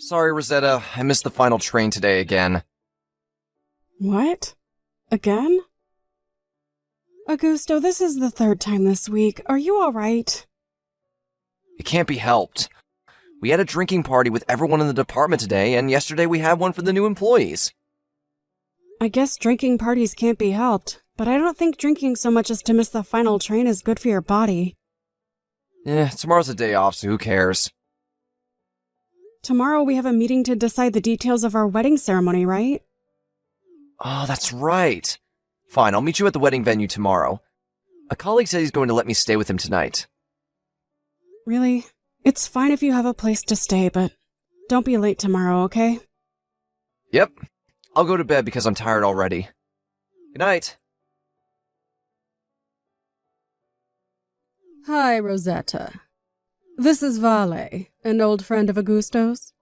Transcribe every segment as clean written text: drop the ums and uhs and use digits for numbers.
Sorry, Rosetta, I missed the final train today again. What? Again? Augusto, this is the third time this week. Are you alright? It can't be helped. We had a drinking party with everyone in the department today, and yesterday we had one for the new employees. I guess drinking parties can't be helped, but I don't think drinking so much as to miss the final train is good for your body. Tomorrow's a day off, so who cares? Tomorrow we have a meeting to decide the details of our wedding ceremony, right? Oh, that's right. Fine, I'll meet you at the wedding venue tomorrow. A colleague said he's going to let me stay with him tonight. Really? It's fine if you have a place to stay, but don't be late tomorrow, okay? Yep. I'll go to bed because I'm tired already. Good night. Hi, Rosetta. This is Vale, an old friend of Augusto's.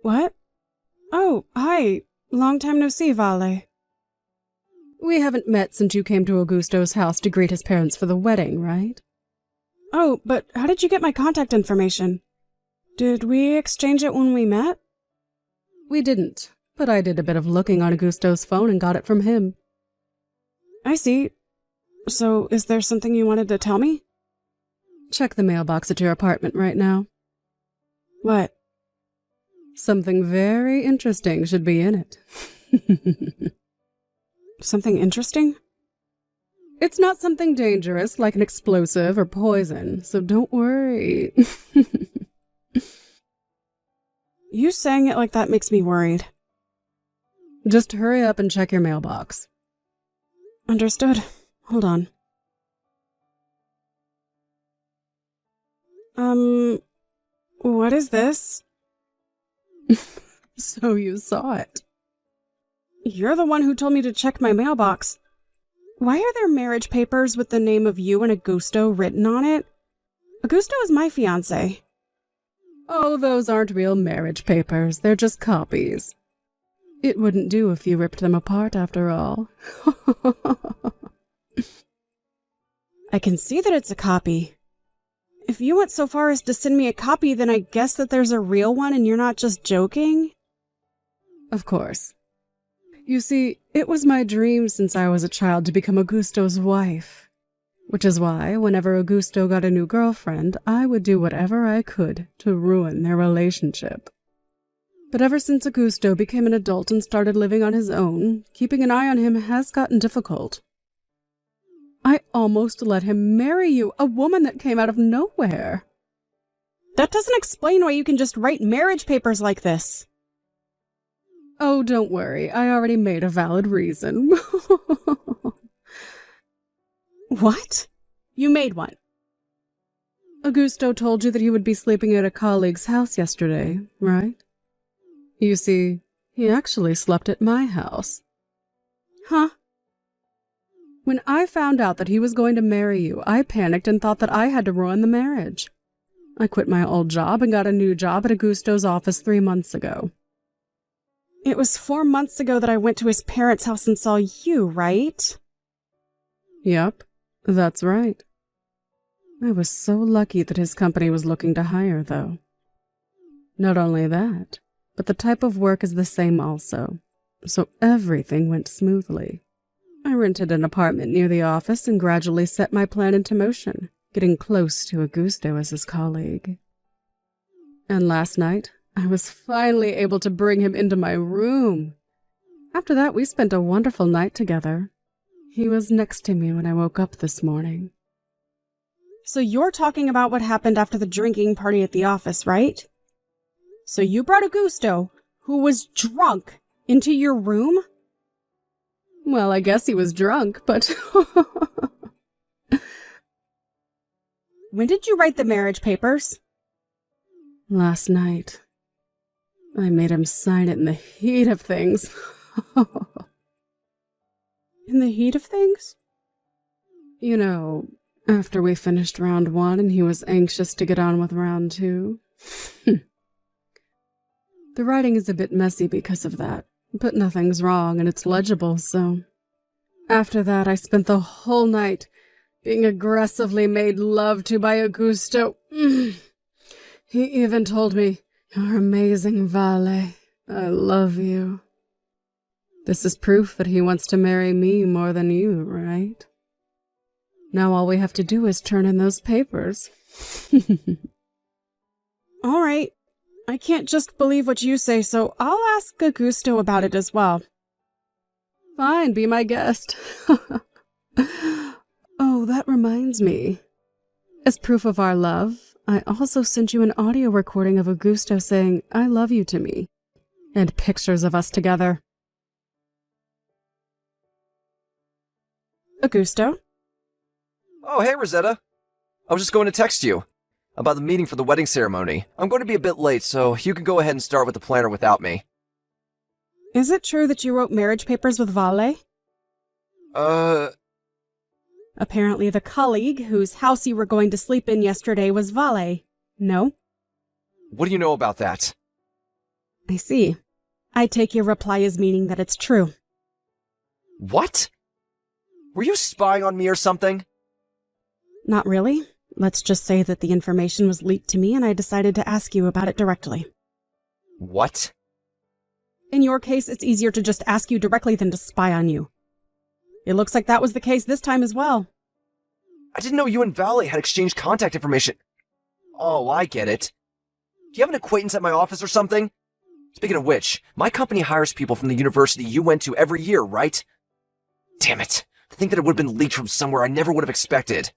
What? Oh, hi. Long time no see, Vale. We haven't met since you came to Augusto's house to greet his parents for the wedding, right? Oh, but how did you get my contact information? Did we exchange it when we met? We didn't, but I did a bit of looking on Augusto's phone and got it from him. I see. So, is there something you wanted to tell me? Check the mailbox at your apartment right now. What? Something very interesting should be in it. Something interesting? It's not something dangerous, like an explosive or poison, so don't worry. You saying it like that makes me worried. Just hurry up and check your mailbox. Understood. Hold on. What is this? So you saw it. You're the one who told me to check my mailbox. Why are there marriage papers with the name of you and Augusto written on it? Augusto is my fiancé. Oh, those aren't real marriage papers. They're just copies. It wouldn't do if you ripped them apart, after all. I can see that it's a copy. If you went so far as to send me a copy, then I guess that there's a real one and you're not just joking? Of course. You see, it was my dream since I was a child to become Augusto's wife. Which is why, whenever Augusto got a new girlfriend, I would do whatever I could to ruin their relationship. But ever since Augusto became an adult and started living on his own, keeping an eye on him has gotten difficult. I almost let him marry you, a woman that came out of nowhere. That doesn't explain why you can just write marriage papers like this. Oh, don't worry. I already made a valid reason. What? You made one? Augusto told you that he would be sleeping at a colleague's house yesterday, right? You see, he actually slept at my house. Huh? When I found out that he was going to marry you, I panicked and thought that I had to ruin the marriage. I quit my old job and got a new job at Augusto's office 3 months ago. It was 4 months ago that I went to his parents' house and saw you, right? Yep, that's right. I was so lucky that his company was looking to hire, though. Not only that, but the type of work is the same also, so everything went smoothly. I rented an apartment near the office and gradually set my plan into motion, getting close to Augusto as his colleague. And last night, I was finally able to bring him into my room. After that, we spent a wonderful night together. He was next to me when I woke up this morning. So you're talking about what happened after the drinking party at the office, right? So you brought Augusto, who was drunk, into your room? Well, I guess he was drunk, but... When did you write the marriage papers? Last night. I made him sign it in the heat of things. In the heat of things? You know, after we finished round 1 and he was anxious to get on with round 2. The writing is a bit messy because of that, but nothing's wrong and it's legible, so... After that, I spent the whole night being aggressively made love to by Augusto. He even told me You're amazing, Vale. I love you. This is proof that he wants to marry me more than you, right? Now all we have to do is turn in those papers. All right. I can't just believe what you say, so I'll ask Augusto about it as well. Fine, be my guest. Oh, that reminds me. As proof of our love, I also sent you an audio recording of Augusto saying, "I love you" to me, and pictures of us together. Augusto? Oh, hey, Rosetta. I was just going to text you about the meeting for the wedding ceremony. I'm going to be a bit late, so you can go ahead and start with the planner without me. Is it true that you wrote marriage papers with Vale? Apparently the colleague whose house you were going to sleep in yesterday was Vale. No? What do you know about that? I see. I take your reply as meaning that it's true. What? Were you spying on me or something? Not really. Let's just say that the information was leaked to me and I decided to ask you about it directly. What? In your case, it's easier to just ask you directly than to spy on you. It looks like that was the case this time as well. I didn't know you and Vale had exchanged contact information. Oh, I get it. Do you have an acquaintance at my office or something? Speaking of which, my company hires people from the university you went to every year, right? Damn it. To think that it would have been leaked from somewhere I never would have expected.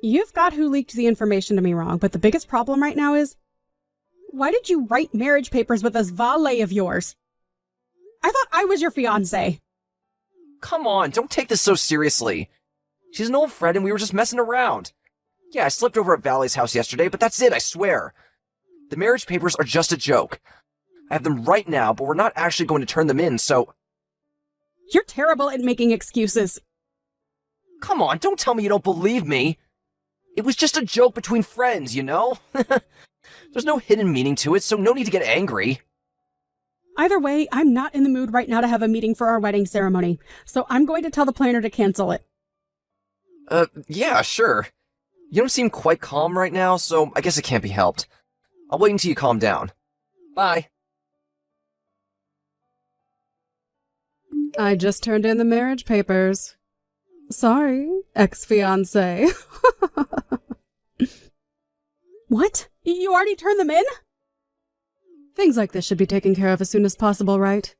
You've got who leaked the information to me wrong, but the biggest problem right now is, why did you write marriage papers with this valet of yours? I thought I was your fiancé. Come on, don't take this so seriously. She's an old friend and we were just messing around. Yeah, I slept over at Valley's house yesterday, but that's it, I swear. The marriage papers are just a joke. I have them right now, but we're not actually going to turn them in, so... You're terrible at making excuses. Come on, don't tell me you don't believe me. It was just a joke between friends, you know? There's no hidden meaning to it, so no need to get angry. Either way, I'm not in the mood right now to have a meeting for our wedding ceremony, so I'm going to tell the planner to cancel it. Yeah, sure. You don't seem quite calm right now, so I guess it can't be helped. I'll wait until you calm down. Bye. I just turned in the marriage papers. Sorry, ex-fiancé. What? You already turned them in? Things like this should be taken care of as soon as possible, right?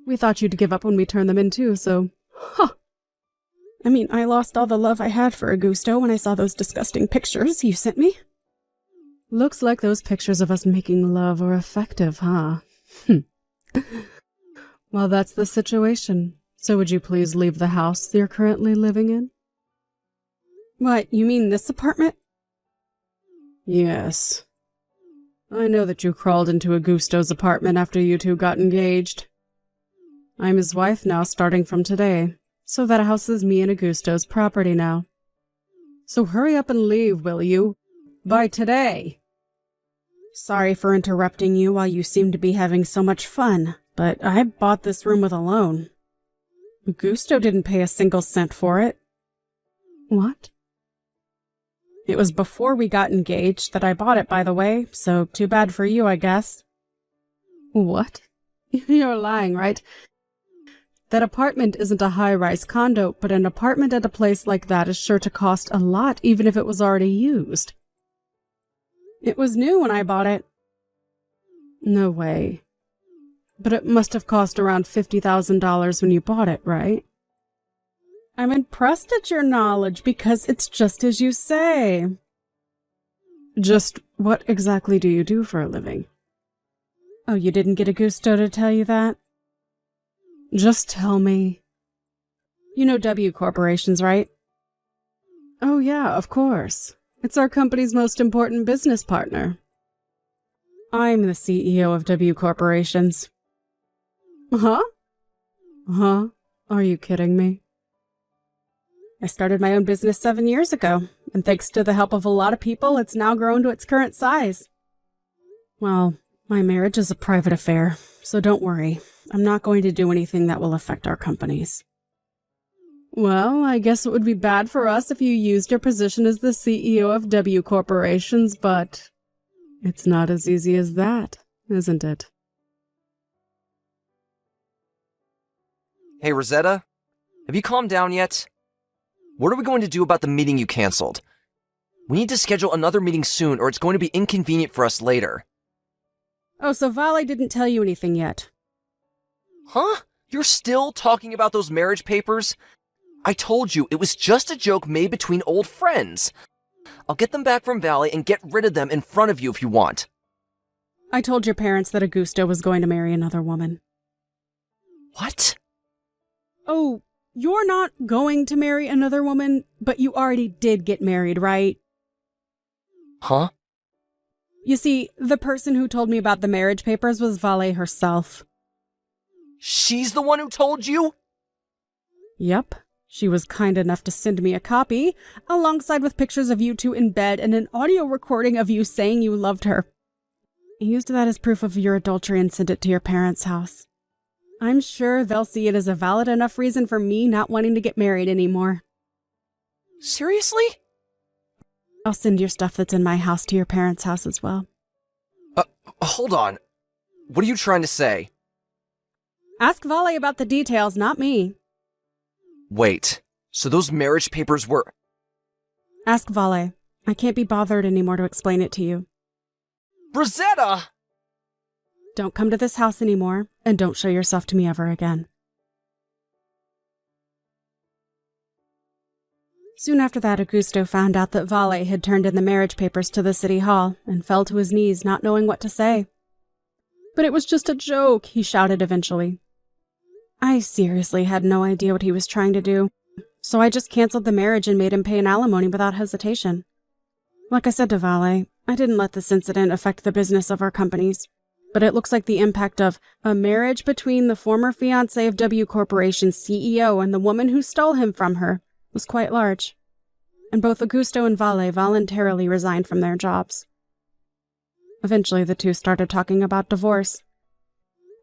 We thought you'd give up when we turned them in too, so... Huh. I mean, I lost all the love I had for Augusto when I saw those disgusting pictures you sent me. Looks like those pictures of us making love are effective, huh? Well, that's the situation. So would you please leave the house you're currently living in? What, you mean this apartment? Yes. I know that you crawled into Augusto's apartment after you two got engaged. I'm his wife now, starting from today, so that house is me and Augusto's property now. So hurry up and leave, will you? By today! Sorry for interrupting you while you seem to be having so much fun, but I bought this room with a loan. Augusto didn't pay a single cent for it. What? It was before we got engaged that I bought it, by the way, so too bad for you, I guess. What? You're lying, right? That apartment isn't a high-rise condo, but an apartment at a place like that is sure to cost a lot, even if it was already used. It was new when I bought it. No way. But it must have cost around $50,000 when you bought it, right? I'm impressed at your knowledge because it's just as you say. Just what exactly do you do for a living? Oh, you didn't get Augusto to tell you that? Just tell me. You know W Corporations, right? Oh yeah, of course. It's our company's most important business partner. I'm the CEO of W Corporations. Huh? Huh? Are you kidding me? I started my own business 7 years ago, and thanks to the help of a lot of people, it's now grown to its current size. Well, my marriage is a private affair, so don't worry. I'm not going to do anything that will affect our companies. Well, I guess it would be bad for us if you used your position as the CEO of W Corporations, but It's not as easy as that, isn't it? Hey, Rosetta, have you calmed down yet? What are we going to do about the meeting you canceled? We need to schedule another meeting soon, or it's going to be inconvenient for us later. Oh, so Vale didn't tell you anything yet? Huh? You're still talking about those marriage papers? I told you, it was just a joke made between old friends. I'll get them back from Valley and get rid of them in front of you if you want. I told your parents that Augusto was going to marry another woman. What? Oh, you're not going to marry another woman, but you already did get married, right? Huh? You see, the person who told me about the marriage papers was Vale herself. She's the one who told you? Yep. She was kind enough to send me a copy, alongside with pictures of you two in bed and an audio recording of you saying you loved her. I used that as proof of your adultery and sent it to your parents' house. I'm sure they'll see it as a valid enough reason for me not wanting to get married anymore. Seriously? I'll send your stuff that's in my house to your parents' house as well. Hold on. What are you trying to say? Ask Vale about the details, not me. Wait, so those marriage papers were... Ask Vale. I can't be bothered anymore to explain it to you. Rosetta! Don't come to this house anymore, and don't show yourself to me ever again. Soon after that, Augusto found out that Vale had turned in the marriage papers to the city hall and fell to his knees, not knowing what to say. But it was just a joke, he shouted eventually. I seriously had no idea what he was trying to do, so I just canceled the marriage and made him pay an alimony without hesitation. Like I said to Vale, I didn't let this incident affect the business of our companies, but it looks like the impact of a marriage between the former fiancé of W Corporation's CEO and the woman who stole him from her was quite large, and both Augusto and Vale voluntarily resigned from their jobs. Eventually, the two started talking about divorce.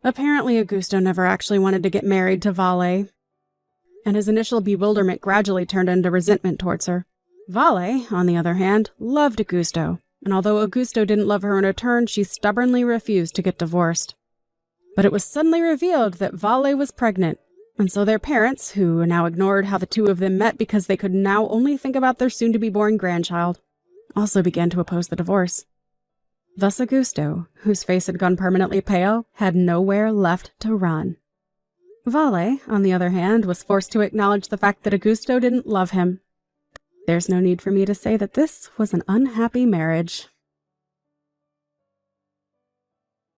Apparently, Augusto never actually wanted to get married to Vale, and his initial bewilderment gradually turned into resentment towards her. Vale, on the other hand, loved Augusto, and although Augusto didn't love her in return, she stubbornly refused to get divorced. But it was suddenly revealed that Vale was pregnant, and so their parents, who now ignored how the two of them met because they could now only think about their soon-to-be-born grandchild, also began to oppose the divorce. Thus Augusto, whose face had gone permanently pale, had nowhere left to run. Vale, on the other hand, was forced to acknowledge the fact that Augusto didn't love him. There's no need for me to say that this was an unhappy marriage.